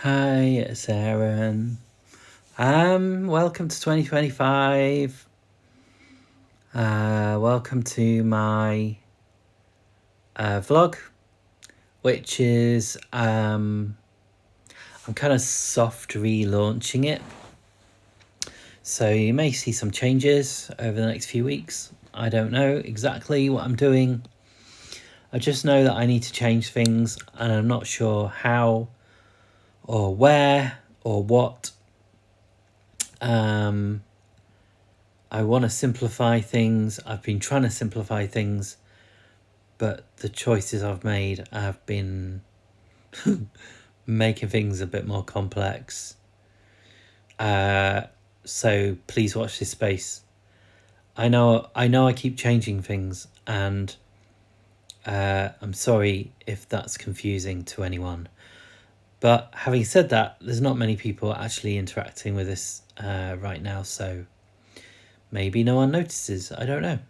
Hi, it's Aaron. Welcome to 2025. Welcome to my vlog, which is I'm kind of soft relaunching it. So you may see some changes over the next few weeks. I don't know exactly what I'm doing. I just know that I need to change things and I'm not sure how or where or what. I want to simplify things. I've been trying to simplify things, but the choices I've made have been making things a bit more complex. So please watch this space. I know I keep changing things, and I'm sorry if that's confusing to anyone. But having said that, there's not many people actually interacting with this right now, so maybe no one notices. I don't know.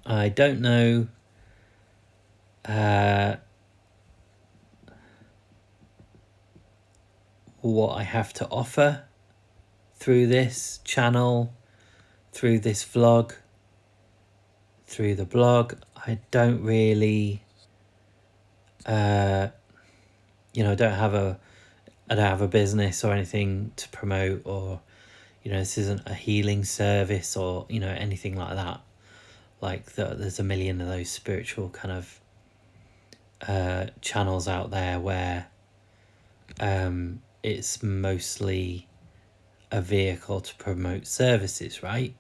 I don't know what I have to offer through this channel, through this vlog, through the blog. I don't really, I don't have a business or anything to promote, or this isn't a healing service or anything like that. Like there's a million of those spiritual kind of channels out there where it's mostly a vehicle to promote services, right?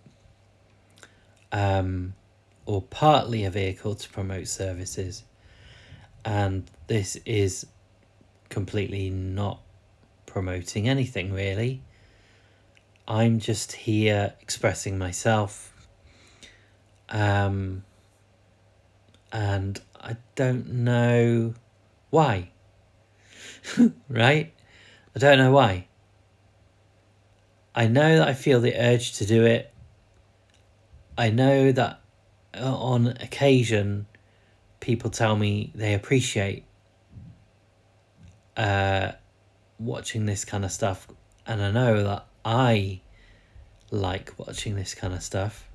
Or partly a vehicle to promote services. And this is completely not promoting anything, really. I'm just here expressing myself. And I don't know why. Right? I don't know why. I know that I feel the urge to do it. I know that on occasion people tell me they appreciate watching this kind of stuff, and I know that I like watching this kind of stuff.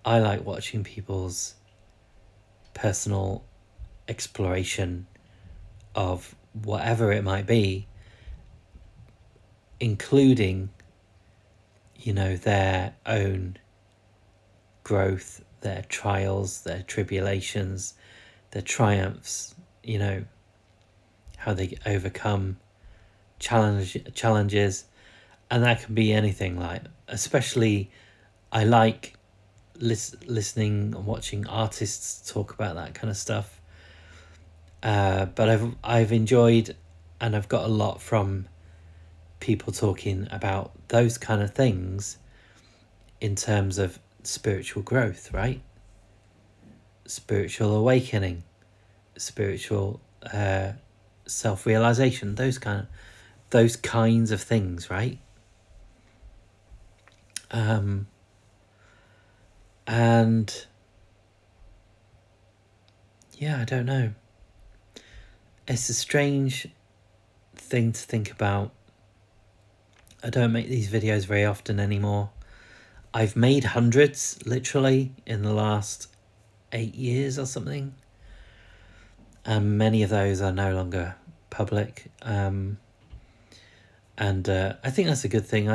I like watching people's personal exploration of whatever it might be, including their own growth, their trials, their tribulations, their triumphs, how they overcome challenges. And that can be anything, like especially I like listening and watching artists talk about that kind of stuff. But I've enjoyed, and I've got a lot from people talking about those kind of things in terms of spiritual growth, right? Spiritual awakening, spiritual self-realization, those kinds of things, right? And yeah, I don't know. It's a strange thing to think about. I don't make these videos very often anymore. I've made hundreds, literally, in the last 8 years or something. And many of those are no longer public. And I think that's a good thing.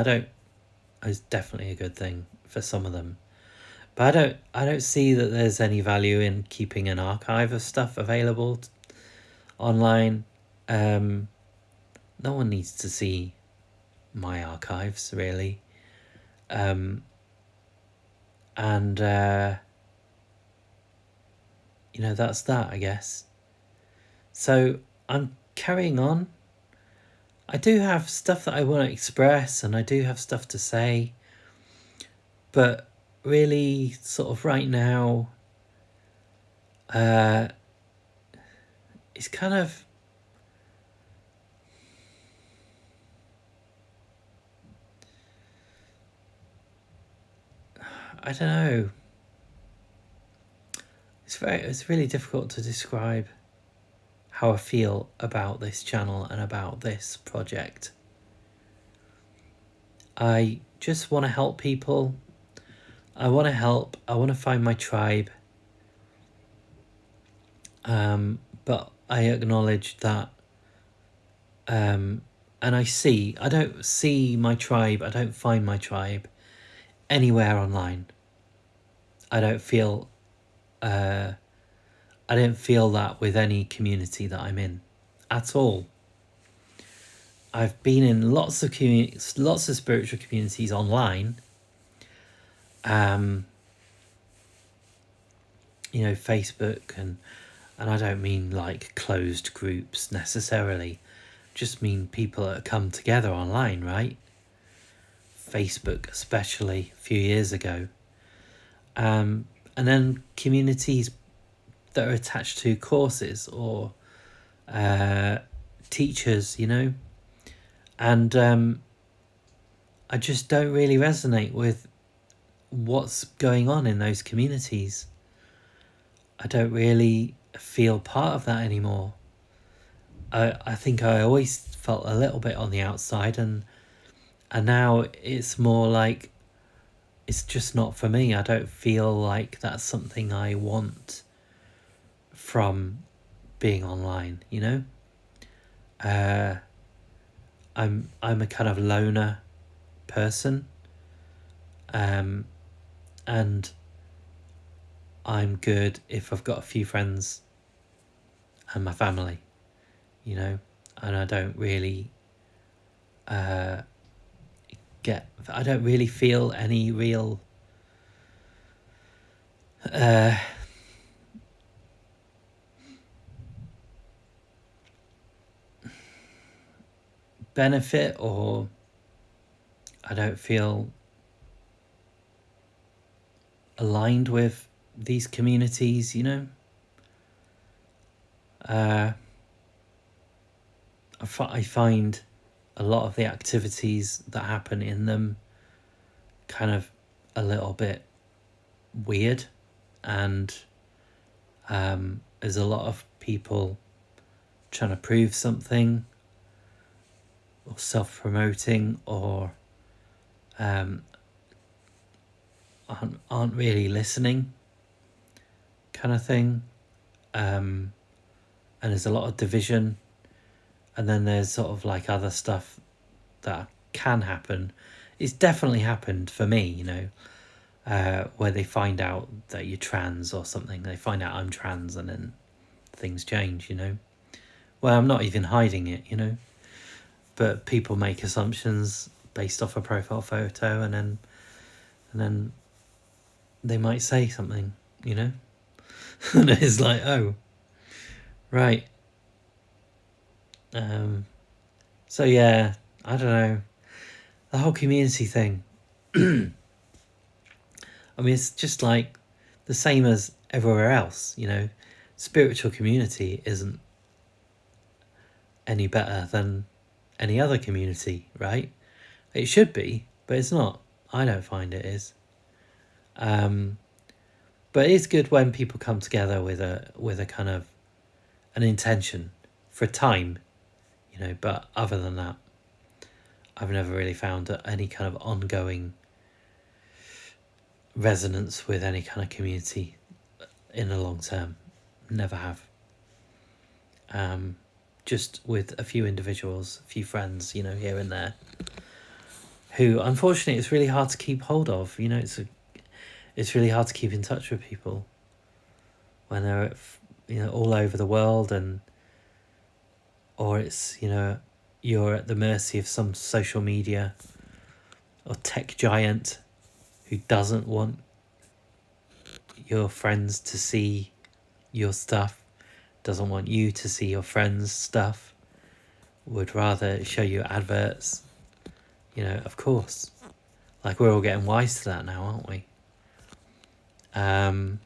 It's definitely a good thing for some of them. But I don't see that there's any value in keeping an archive of stuff available online. No one needs to see my archives, really. And that's that, I guess. So I'm carrying on. I do have stuff that I want to express, and I do have stuff to say, but really sort of right now it's kind of, I don't know, it's really difficult to describe how I feel about this channel and about this project. I just want to help people. I want to help. I want to find my tribe. But I acknowledge that, and I don't see my tribe, I don't find my tribe anywhere online. I don't feel that with any community that I'm in at all. I've been in lots of spiritual communities online. Facebook and I don't mean like closed groups necessarily. Just mean people that come together online, right? Facebook especially a few years ago. And then communities that are attached to courses or teachers, and I just don't really resonate with what's going on in those communities. I don't really feel part of that anymore. I think I always felt a little bit on the outside, and now it's more like it's just not for me. I don't feel like that's something I want from being online, I'm a kind of loner person, and I'm good if I've got a few friends and my family, and I don't really I don't really feel any real benefit, or I don't feel aligned with these communities, I find a lot of the activities that happen in them kind of a little bit weird, and there's a lot of people trying to prove something or self-promoting, or aren't really listening kind of thing, and there's a lot of division. And then there's sort of like other stuff that can happen. It's definitely happened for me, where they find out that you're trans or something. They find out I'm trans, and then things change, Well, I'm not even hiding it, But people make assumptions based off a profile photo, and then they might say something, And it's like, oh, right. So yeah, I don't know. The whole community thing. I mean, it's just like the same as everywhere else, Spiritual community isn't any better than any other community, right? It should be, but it's not. I don't find it is. But it's good when people come together with a kind of an intention for a time, But other than that, I've never really found any kind of ongoing resonance with any kind of community in the long term. Never have. Just with a few individuals, a few friends, here and there, who unfortunately it's really hard to keep hold of. It's really hard to keep in touch with people when they're all over the world, or it's you're at the mercy of some social media or tech giant who doesn't want your friends to see your stuff, doesn't want you to see your friends' stuff, would rather show you adverts, of course. Like, we're all getting wise to that now, aren't we? I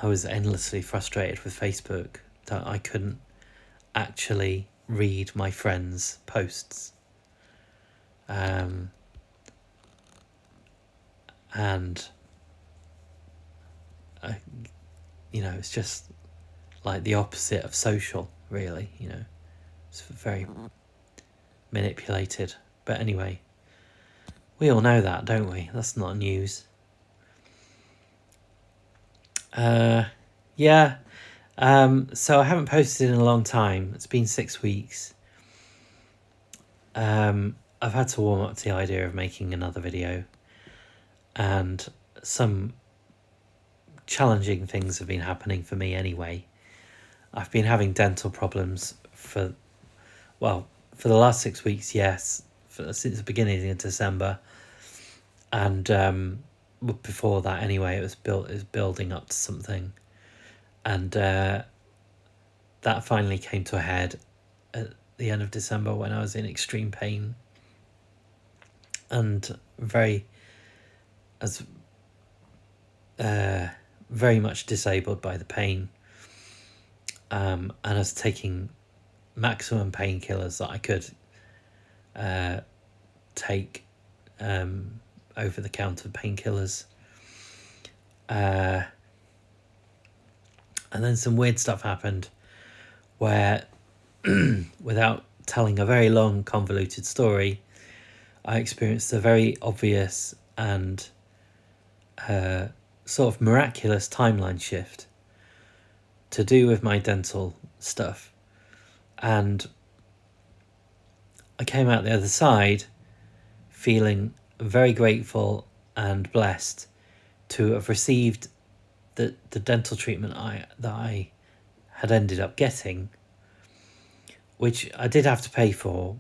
was endlessly frustrated with Facebook that I couldn't actually read my friends' posts. And it's just like the opposite of social, really, you know. It's very manipulated. But anyway, we all know that, don't we? That's not news. Yeah. So I haven't posted in a long time. It's been 6 weeks. I've had to warm up to the idea of making another video, and some challenging things have been happening for me anyway. I've been having dental problems for the last 6 weeks, yes, since the beginning of December, and before that anyway, it was building up to something, and that finally came to a head at the end of December when I was in extreme pain and very much disabled by the pain, and I was taking maximum painkillers that I could take, over-the-counter painkillers, and then some weird stuff happened where, without telling a very long convoluted story, I experienced a very obvious and sort of miraculous timeline shift to do with my dental stuff, and I came out the other side feeling very grateful and blessed to have received the dental treatment that I had ended up getting, which I did have to pay for.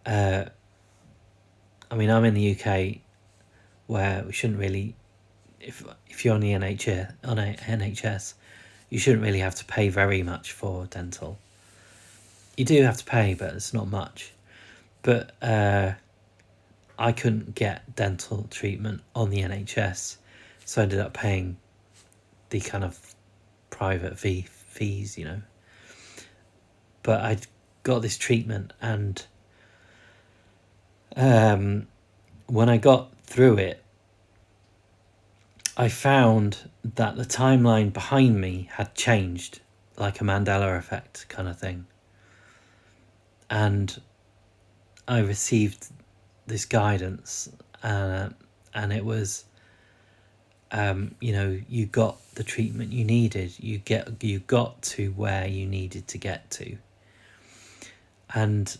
I mean, I'm in the UK, where we shouldn't really, if you're on the NHS, you shouldn't really have to pay very much for dental. You do have to pay, but it's not much. But I couldn't get dental treatment on the NHS, so I ended up paying the kind of private fees, you know. But I got this treatment, and when I got through it, I found that the timeline behind me had changed, like a Mandela effect kind of thing. And I received this guidance, and it was, you know, you got the treatment you needed. You got to where you needed to get to. And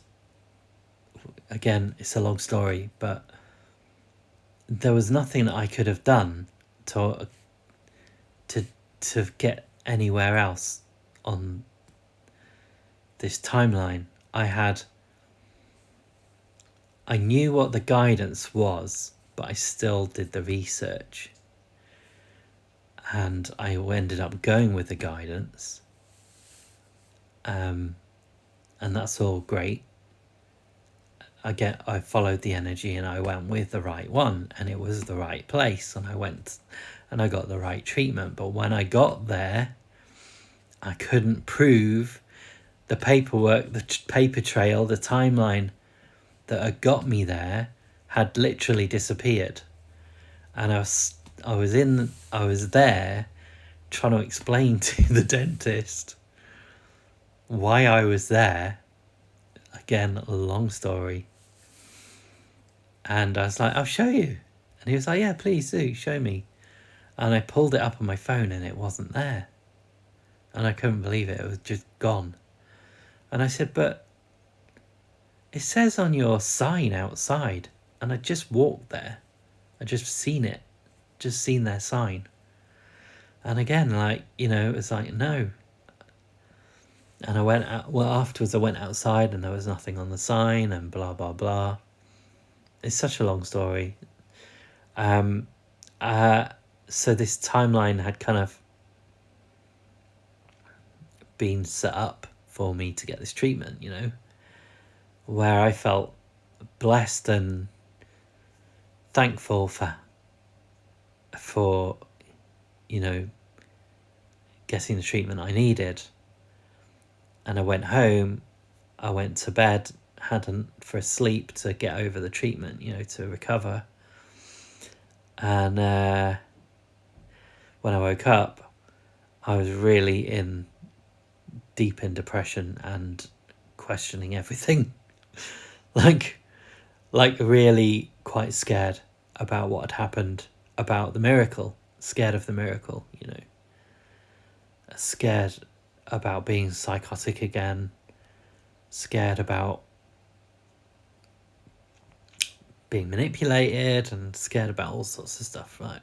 again, it's a long story, but there was nothing that I could have done to get anywhere else on this timeline. I knew what the guidance was, but I still did the research, and I ended up going with the guidance, and that's all great. I followed the energy, and I went with the right one, and it was the right place, and I went and I got the right treatment. But when I got there, I couldn't prove the paperwork, the paper trail, the timeline that had got me there had literally disappeared. And I was there trying to explain to the dentist why I was there. Again, a long story. And I was like, I'll show you. And he was like, yeah, please do, show me. And I pulled it up on my phone, and it wasn't there. And I couldn't believe it. It was just gone. And I said, but it says on your sign outside. And I just walked there. I just seen their sign. And again, like, you know, it was like, no. And I went out, afterwards I went outside, and there was nothing on the sign, and blah, blah, blah. It's such a long story. So this timeline had kind of been set up for me to get this treatment, you know, where I felt blessed and thankful for you know, getting the treatment I needed. And I went home, I went to bed, for a sleep to get over the treatment, you know, to recover. And when I woke up, I was really deep in depression and questioning everything. like really quite scared about what had happened, about the miracle, scared of the miracle, scared about being psychotic again, scared about being manipulated, and scared about all sorts of stuff, right?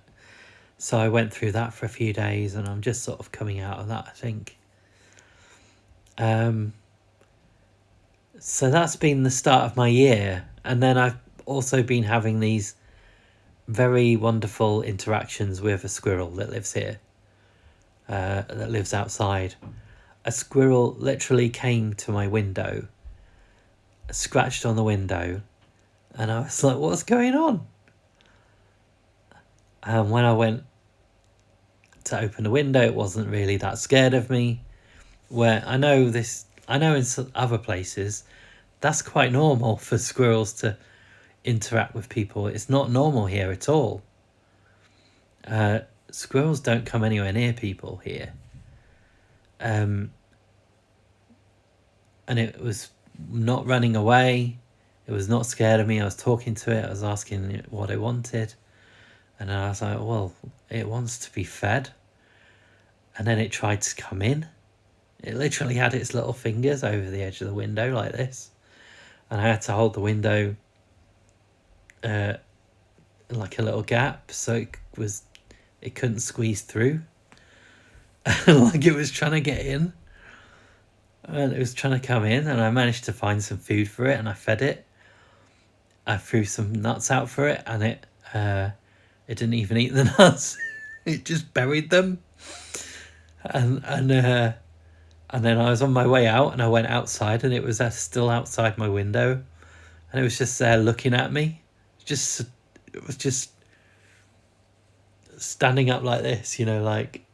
So I went through that for a few days, and I'm just sort of coming out of that, I think. So that's been the start of my year. And then I've also been having these very wonderful interactions with a squirrel that lives here, that lives outside. A squirrel literally came to my window, scratched on the window, and I was like, what's going on? And when I went to open the window, it wasn't really that scared of me. Where I know in some other places, that's quite normal for squirrels to interact with people. It's not normal here at all. Squirrels don't come anywhere near people here. And it was not running away. It was not scared of me. I was talking to it. I was asking it what it wanted. And I was like, well, it wants to be fed. And then it tried to come in. It literally had its little fingers over the edge of the window like this. And I had to hold the window like a little gap so it couldn't squeeze through. Like it was trying to get in. And it was trying to come in, and I managed to find some food for it, and I fed it. I threw some nuts out for it, and it didn't even eat the nuts. It just buried them. And then I was on my way out, and I went outside, and it was still outside my window, and it was just there looking at me. It was just standing up like this, like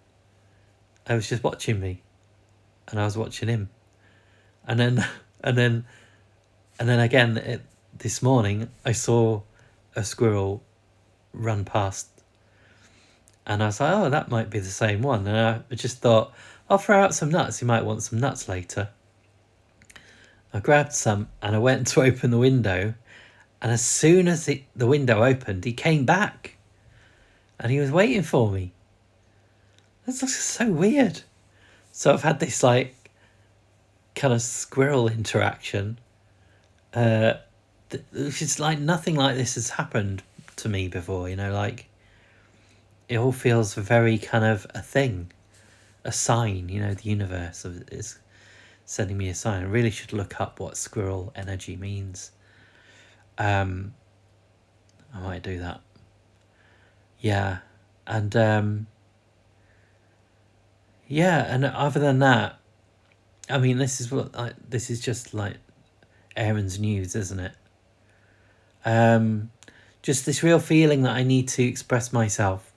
I was just watching me, and I was watching him, and then again this morning I saw a squirrel run past, and I was like, oh, that might be the same one, and I just thought, I'll throw out some nuts. He might want some nuts later. I grabbed some and I went to open the window, and as soon as the window opened, he came back, and he was waiting for me. That's so weird. So I've had this like kind of squirrel interaction. It's like nothing like this has happened to me before. Like it all feels very kind of a thing, a sign. The universe is sending me a sign. I really should look up what squirrel energy means. I might do that. Yeah, and and other than that, I mean, this is just like Aaron's news, isn't it? Just this real feeling that I need to express myself,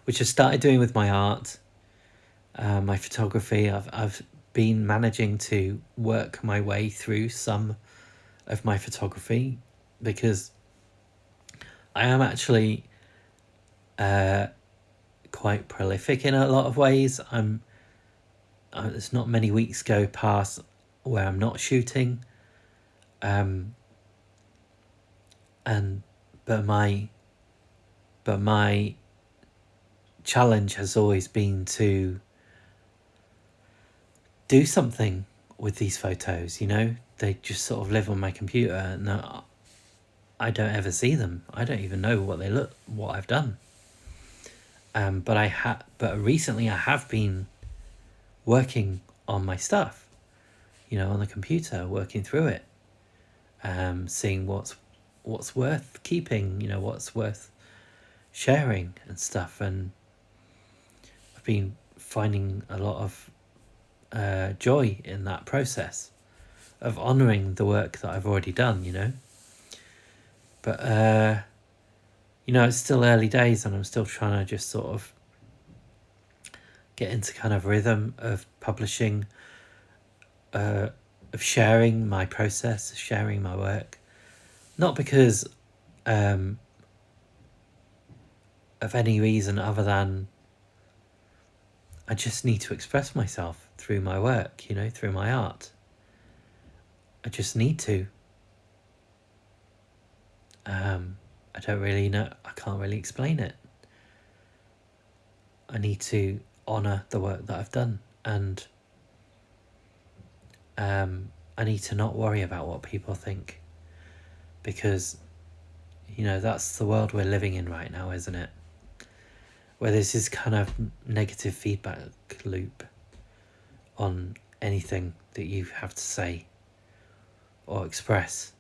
which I started doing with my art, my photography. I've been managing to work my way through some of my photography because I am actually quite prolific in a lot of ways. There's not many weeks go past where I'm not shooting, but my challenge has always been to do something with these photos. They just sort of live on my computer, and I don't ever see them. I don't even know what I've done. But recently I have been working on my stuff, on the computer, working through it, seeing what's worth keeping, what's worth sharing and stuff. And I've been finding a lot of joy in that process of honouring the work that I've already done, But, it's still early days, and I'm still trying to just sort of get into kind of rhythm of publishing, of sharing my process, sharing my work. Not because of any reason other than I just need to express myself through my work, through my art. I just need to. I don't really know. I can't really explain it. I need to honour the work that I've done, and I need to not worry about what people think, because that's the world we're living in right now, isn't it? Where there's this kind of negative feedback loop on anything that you have to say or express.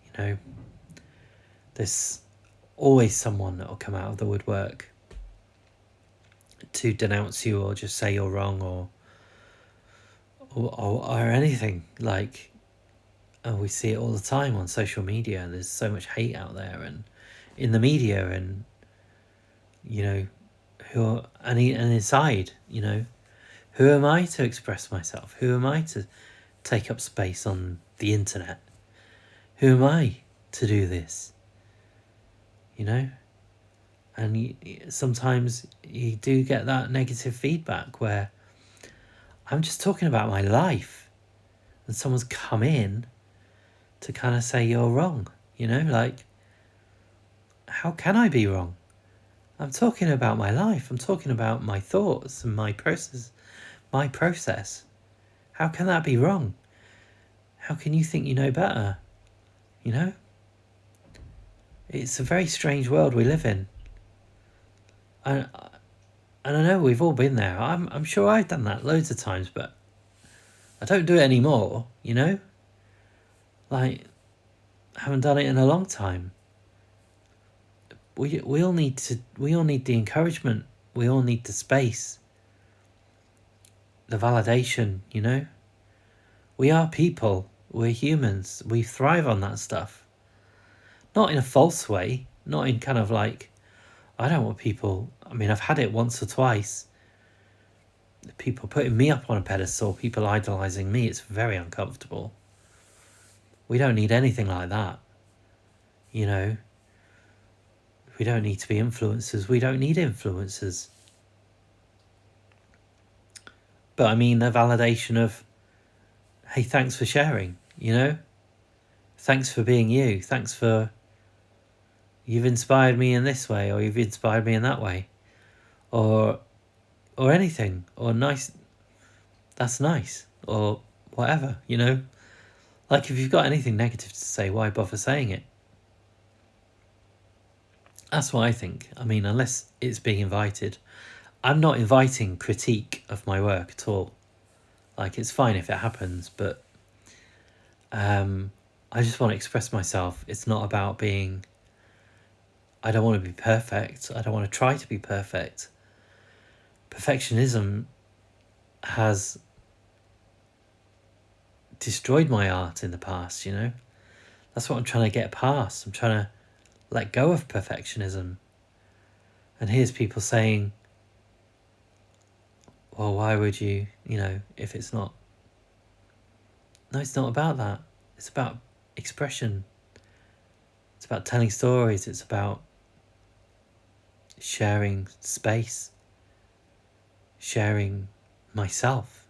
There's always someone that will come out of the woodwork to denounce you or just say you're wrong or anything. We see it all the time on social media. There's so much hate out there and in the media, and and inside, who am I to express myself? Who am I to take up space on the internet? Who am I to do this? And sometimes you do get that negative feedback where I'm just talking about my life and someone's come in to kind of say you're wrong. How can I be wrong? I'm talking about my life. I'm talking about my thoughts and my process. How can that be wrong? How can you think you know better? It's a very strange world we live in. And I know we've all been there. I'm sure I've done that loads of times, but I don't do it anymore, I haven't done it in a long time. We all need the encouragement. We all need the space, the validation. We are people. We're humans. We thrive on that stuff. Not in a false way. Not in kind of like, I don't want people. I mean, I've had it once or twice. People putting me up on a pedestal. People idolizing me. It's very uncomfortable. We don't need anything like that. We don't need to be influencers. We don't need influencers. But I mean, the validation of, hey, thanks for sharing, Thanks for being you. Thanks for, you've inspired me in this way, or you've inspired me in that way. Or anything. Or nice, that's nice. Or whatever, Like, if you've got anything negative to say, why bother saying it? That's what I think. I mean, unless it's being invited. I'm not inviting critique of my work at all. Like, it's fine if it happens, but I just want to express myself. It's not about being... I don't want to be perfect. I don't want to try to be perfect. Perfectionism has destroyed my art in the past, That's what I'm trying to get past. I'm trying to let go of perfectionism. And here's people saying, well, why would you, if it's not... No, it's not about that. It's about expression. It's about telling stories. It's about sharing space. Sharing myself,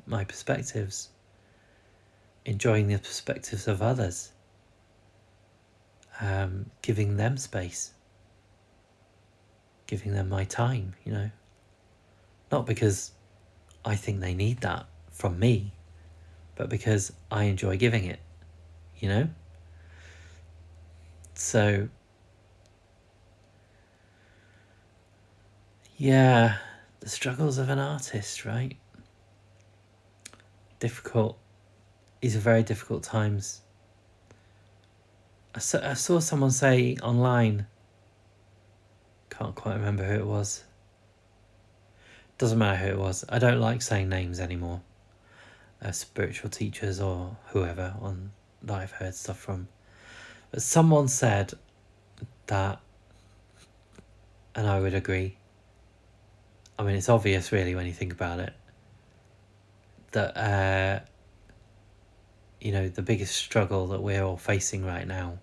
my perspectives. Enjoying the perspectives of others. Giving them space. Giving them my time, Not because I think they need that from me, but because I enjoy giving it, So, yeah, the struggles of an artist, right? Difficult. These are very difficult times. I saw someone say online, can't quite remember who it was. Doesn't matter who it was. I don't like saying names anymore. Spiritual teachers or whoever that I've heard stuff from. But someone said that, and I would agree. I mean, it's obvious really when you think about it, that, the biggest struggle that we're all facing right now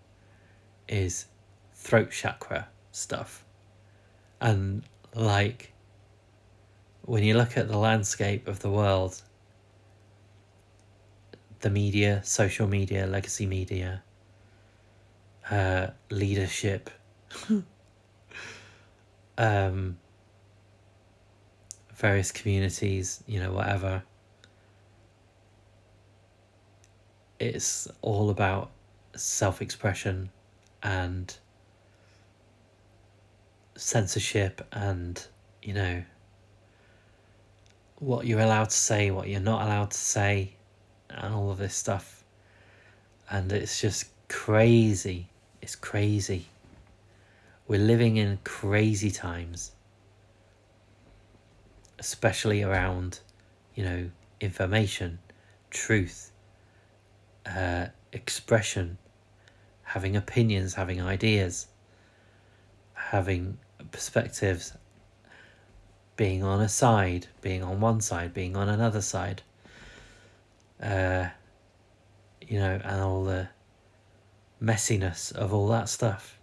is throat chakra stuff. And when you look at the landscape of the world, the media, social media, legacy media, leadership, various communities, whatever. It's all about self-expression and censorship and, what you're allowed to say, what you're not allowed to say, and all of this stuff. And it's just crazy. It's crazy. We're living in crazy times, especially around, information, truth, expression, having opinions, having ideas, having perspectives, being on a side, being on one side, being on another side, and all the messiness of all that stuff.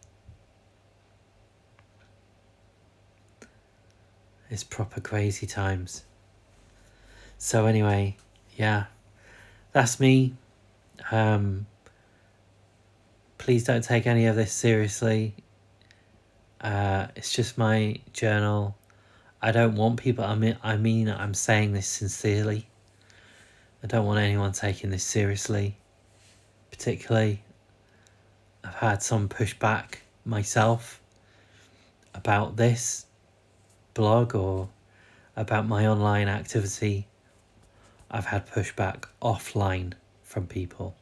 It's proper crazy times. So anyway, yeah, that's me. Please don't take any of this seriously. It's just my journal. I don't want people, I'm saying this sincerely. I don't want anyone taking this seriously. Particularly, I've had some pushback myself about this blog or about my online activity. I've had pushback offline from people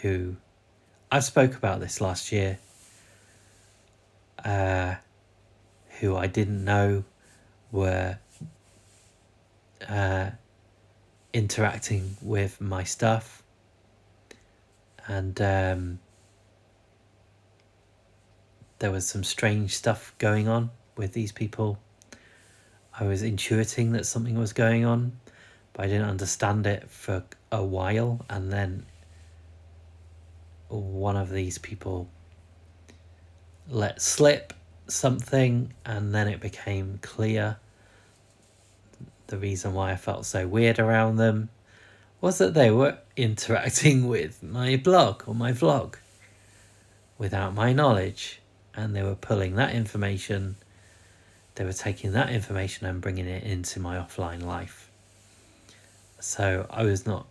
who I've spoke about this last year, who I didn't know were interacting with my stuff, and there was some strange stuff going on with these people. I was intuiting that something was going on, but I didn't understand it for a while, and then one of these people let slip something, and then it became clear the reason why I felt so weird around them was that they were interacting with my blog or my vlog without my knowledge, and they were pulling that information, they were taking that information and bringing it into my offline life. So I was not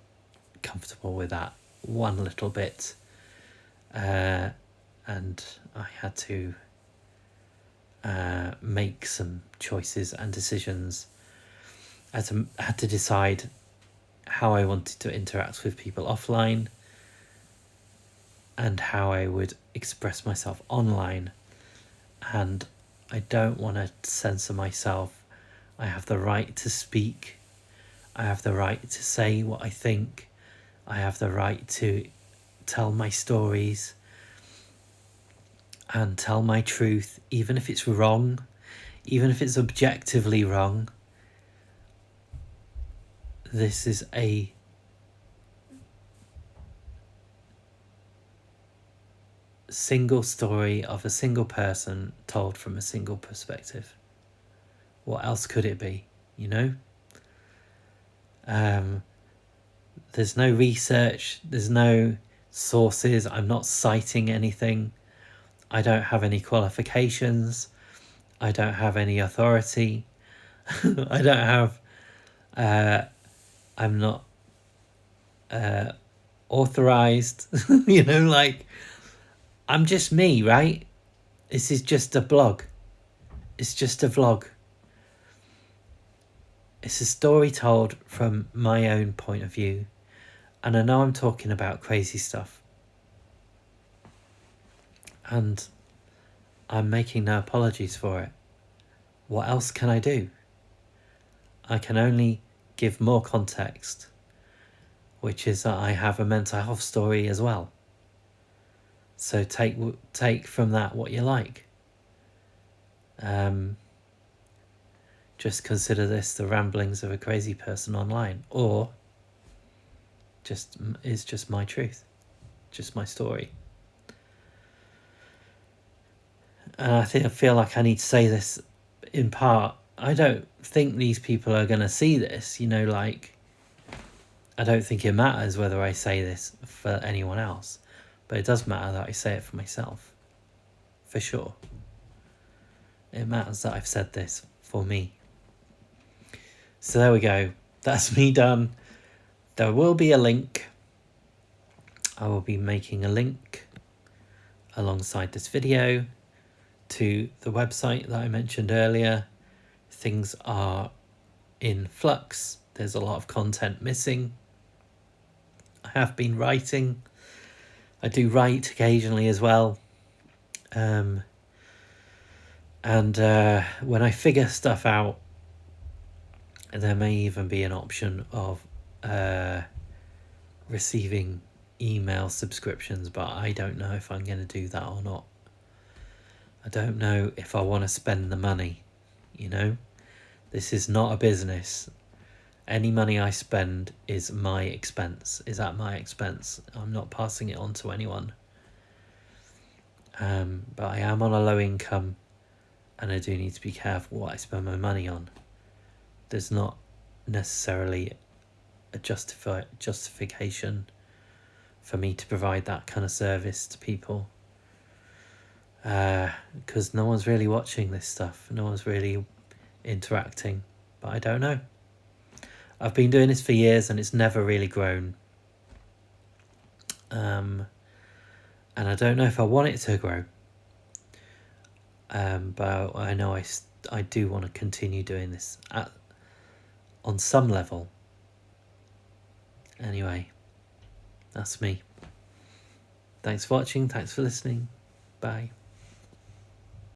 comfortable with that one little bit, and I had to make some choices and decisions. I had to decide how I wanted to interact with people offline and how I would express myself online. And I don't want to censor myself. I have the right to speak. I have the right to say what I think. I have the right to tell my stories and tell my truth, even if it's wrong, even if it's objectively wrong. This is a single story of a single person told from a single perspective. What else could it be, There's no research, there's no sources, I'm not citing anything, I don't have any qualifications, I don't have any authority, I don't have, I'm not authorized, I'm just me, right? This is just a blog. It's just a vlog. It's a story told from my own point of view. And I know I'm talking about crazy stuff. And I'm making no apologies for it. What else can I do? I can only give more context, which is that I have a mental health story as well. So take from that what you like. Just consider this the ramblings of a crazy person online, or just my truth, just my story. And I feel like I need to say this in part I don't think these people are going to see this, like, I don't think it matters whether I say this for anyone else, but it does matter that I say it for myself, for sure. It matters that I've said this for me. So there we go. That's me done. There will be a link. I will be making a link alongside this video to the website that I mentioned earlier. Things are in flux. There's a lot of content missing. I have been writing. I do write occasionally as well. And when I figure stuff out, there may even be an option of receiving email subscriptions, but I don't know if I'm going to do that or not. I don't know if I want to spend the money, This is not a business. Any money I spend is my expense, is at my expense. I'm not passing it on to anyone. But I am on a low income, and I do need to be careful what I spend my money on. There's not necessarily a justification for me to provide that kind of service to people, because no one's really watching this stuff. No one's really interacting, but I don't know. I've been doing this for years and it's never really grown. And I don't know if I want it to grow. But I know I do want to continue doing this on some level. Anyway, that's me. Thanks for watching. Thanks for listening. Bye.